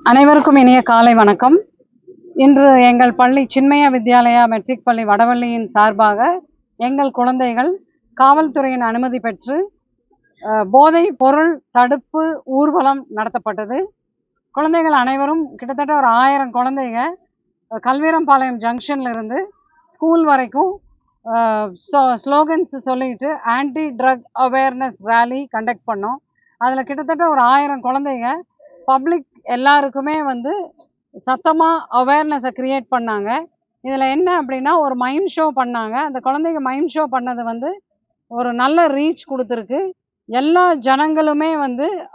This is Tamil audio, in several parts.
அனைவருக்கும் இனிய காலை வணக்கம். இன்று எங்கள் பள்ளி சின்மயா வித்யாலயா மெட்ரிக் பள்ளி வடவள்ளியின் சார்பாக எங்கள் குழந்தைகள் காவல்துறையின் அனுமதி பெற்று போதை பொருள் தடுப்பு ஊர்வலம் நடத்தப்பட்டது. குழந்தைகள் அனைவரும் கிட்டத்தட்ட ஒரு 1000 குழந்தைங்க கல்வீரம்பாளையம் ஜங்ஷன்ல இருந்து ஸ்கூல் வரைக்கும் ஸ்லோகன்ஸ் சொல்லிட்டு anti drug awareness rally conduct பண்ணோம். அதில் கிட்டத்தட்ட ஒரு 1000 குழந்தைங்க பப்ளிக் எல்லாருக்குமே சத்தமாக அவேர்னஸை க்ரியேட் பண்ணாங்க. இதில் என்ன அப்படின்னா, ஒரு மைம் ஷோ பண்ணாங்க. அந்த குழந்தைங்க மைம் ஷோ பண்ணது ஒரு நல்ல ரீச் கொடுத்துருக்கு. எல்லா ஜனங்களுமே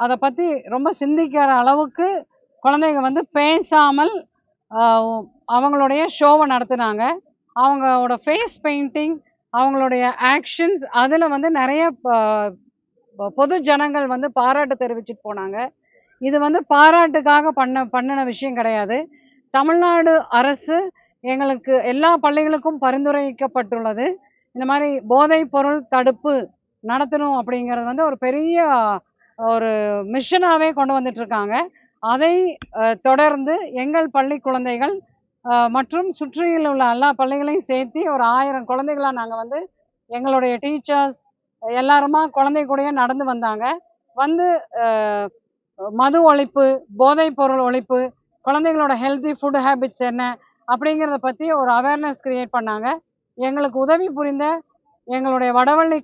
அதை பற்றி ரொம்ப சிந்திக்கிற அளவுக்கு குழந்தைங்க பேசாமல் அவங்களுடைய ஷோவை நடத்துனாங்க. அவங்களோட ஃபேஸ் பெயிண்டிங், அவங்களுடைய ஆக்ஷன்ஸ், அதில் நிறைய பொது ஜனங்கள் பாராட்டு தெரிவிச்சுட்டு போனாங்க. இது பாராட்டுக்காக பண்ணின விஷயம் கிடையாது. தமிழ்நாடு அரசு எங்களுக்கு எல்லா பள்ளிகளுக்கும் பரிந்துரைக்கப்பட்டுள்ளது. இந்த மாதிரி போதைப் பொருள் தடுப்பு நடத்தணும் அப்படிங்கிறது ஒரு பெரிய ஒரு மிஷனாகவே கொண்டு வந்துட்டுருக்காங்க. அதை தொடர்ந்து எங்கள் பள்ளி குழந்தைகள் மற்றும் சுற்றியில் உள்ள எல்லா பள்ளிகளையும் சேர்த்து ஒரு 1000 குழந்தைகளாக நாங்கள் எங்களுடைய டீச்சர்ஸ் எல்லாருமா குழந்தை கூடயே நடந்து வந்தாங்க. மது ஒழிப்பு, போதைப் பொருள் ஒழிப்பு, குழந்தைங்களோட ஹெல்த்தி ஃபுட் ஹேபிட்ஸ் என்ன அப்படிங்கிறத பற்றி ஒரு அவேர்னஸ் க்ரியேட் பண்ணாங்க. எங்களுக்கு உதவி புரிந்த எங்களுடைய வடவள்ளி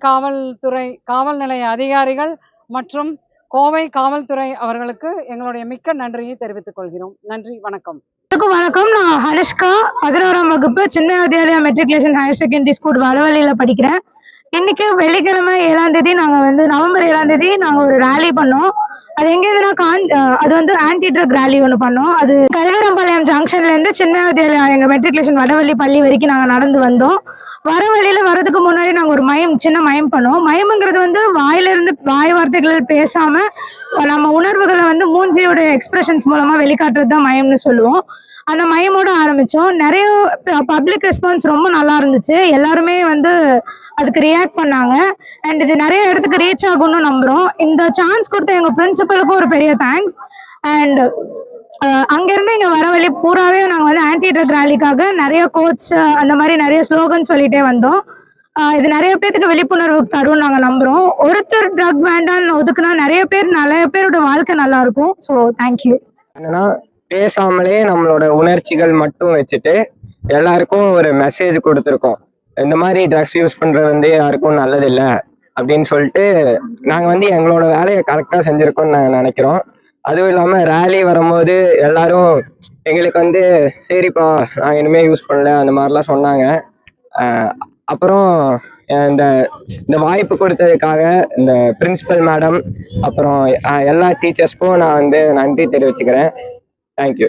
காவல் நிலைய அதிகாரிகள் மற்றும் கோவை காவல்துறை அவர்களுக்கு எங்களுடைய மிக்க நன்றியை தெரிவித்துக் கொள்கிறோம். நன்றி, வணக்கம். வணக்கம். நான் அனுஷ்கா, 11ஆம் வகுப்பு Chinmaya Vidyalaya matriculation higher secondary school வடவள்ளியில் படிக்கிறேன். இன்னைக்கு வெள்ளிக்கிழமை 7ஆம் தேதி நாங்கள் நவம்பர் 7ஆம் தேதி நாங்கள் ஒரு ரேலி பண்ணோம். அது எங்கேருந்துன்னா அது ஆன்டி ட்ரக் ரேலி ஒன்று பண்ணோம். அது கல்வீரம்பாளையம் ஜங்ஷன்லேருந்து சின்மயா வித்யாலயா எங்கள் மெட்ரிகுலேஷன் வடவள்ளி பள்ளி வரைக்கும் நாங்கள் நடந்து வந்தோம். வர வழியில் வரதுக்கு முன்னாடி நாங்கள் ஒரு சின்ன மயம் பண்ணோம். மயமுங்கிறது வாயிலிருந்து வாய் வார்த்தைகள் பேசாமல் நம்ம உணர்வுகளை மூஞ்சியோட எக்ஸ்பிரஷன்ஸ் மூலமாக வெளிக்காட்டுறது தான் மயம்னு சொல்லுவோம். அந்த மயமோட ஆரம்பித்தோம். நிறைய பப்ளிக் ரெஸ்பான்ஸ் ரொம்ப நல்லா இருந்துச்சு. எல்லாருமே அதுக்கு ரியாக்ட் பண்ணாங்க. அண்ட் இது நிறைய இடத்துக்கு ரீச் ஆகும்னு நம்புகிறோம். இந்த சான்ஸ் கொடுத்த எங்கள் பிரின்சிபலுக்கும் ஒரு பெரிய தேங்க்ஸ். அண்ட் அங்கேருந்து இங்கே வர வழி பூராவே நாங்கள் ஆன்டி ட்ரக் ரேலிக்காக நிறைய கோட்ஸ் அந்த மாதிரி நிறைய ஸ்லோகன் சொல்லிட்டே வந்தோம். இது நிறைய பேருக்கு விழிப்புணர்வு தரும்னு நாங்கள் நம்புகிறோம். ஒருத்தர் ட்ரக் வேண்டான்னு ஒதுக்குனா நிறைய பேரோட வாழ்க்கை நல்லா இருக்கும். So thank you. என்னன்னா, பேசாமலே நம்மளோட உணர்ச்சிகள் மட்டும் வச்சுட்டு எல்லாருக்கும் ஒரு மெசேஜ் கொடுத்துருக்கோம். இந்த மாதிரி ட்ரக்ஸ் யூஸ் பண்ணுறது யாருக்கும் நல்லதில்லை அப்படின்னு சொல்லிட்டு நாங்கள் எங்களோட வேலையை கரெக்டாக செஞ்சுருக்கோம்னு நாங்கள் நினைக்கிறோம். அதுவும் இல்லாமல் ரேலி வரும்போது எல்லாரும் எங்களுக்கு சரிப்பா நாங்கள் இனிமேல் யூஸ் பண்ணல அந்த மாதிரிலாம் சொன்னாங்க. அப்புறம் இந்த வாய்ப்பு கொடுத்ததுக்காக இந்த பிரின்சிபல் மேடம் அப்புறம் எல்லா டீச்சர்ஸ்க்கும் நான் நன்றி தெரிவிச்சுக்கிறேன். தேங்க்யூ.